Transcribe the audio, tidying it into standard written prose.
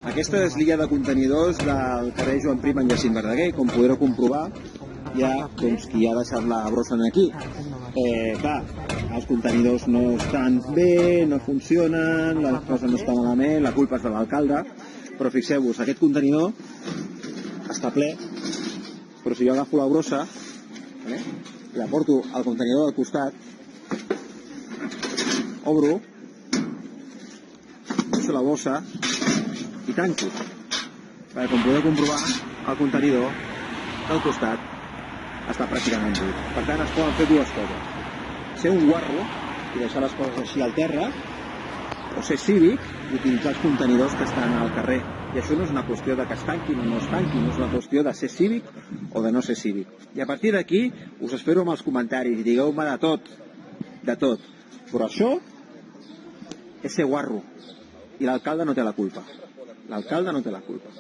Aquesta és l'illa de contenidors del carrer Joan Prim en Jacint Verdaguer. Com podreu comprovar, hi ha qui ha deixat la brossa aquí. Clar, els contenidors no estan bé, no funcionen, la cosa no està malament, la culpa és de l'alcalde, però fixeu-vos, aquest contenidor està ple, però si jo agafo la brossa, la porto al contenidor del costat, obro, poso la bossa i tanco. Com podeu comprovar, el contenidor del costat està pràcticament buit. Per tant, es poden fer dues coses. Ser un guarro i deixar les coses així al terra, o ser cívic i utilitzar els contenidors que estan al carrer. I això no és una qüestió de que es tanquin o no es tanquin, no és una qüestió de ser cívic o de no ser cívic. I a partir d'aquí us espero amb els comentaris i digueu-me de tot, però això és ser guarro i l'alcalde no té la culpa. L'alcalde no té la culpa.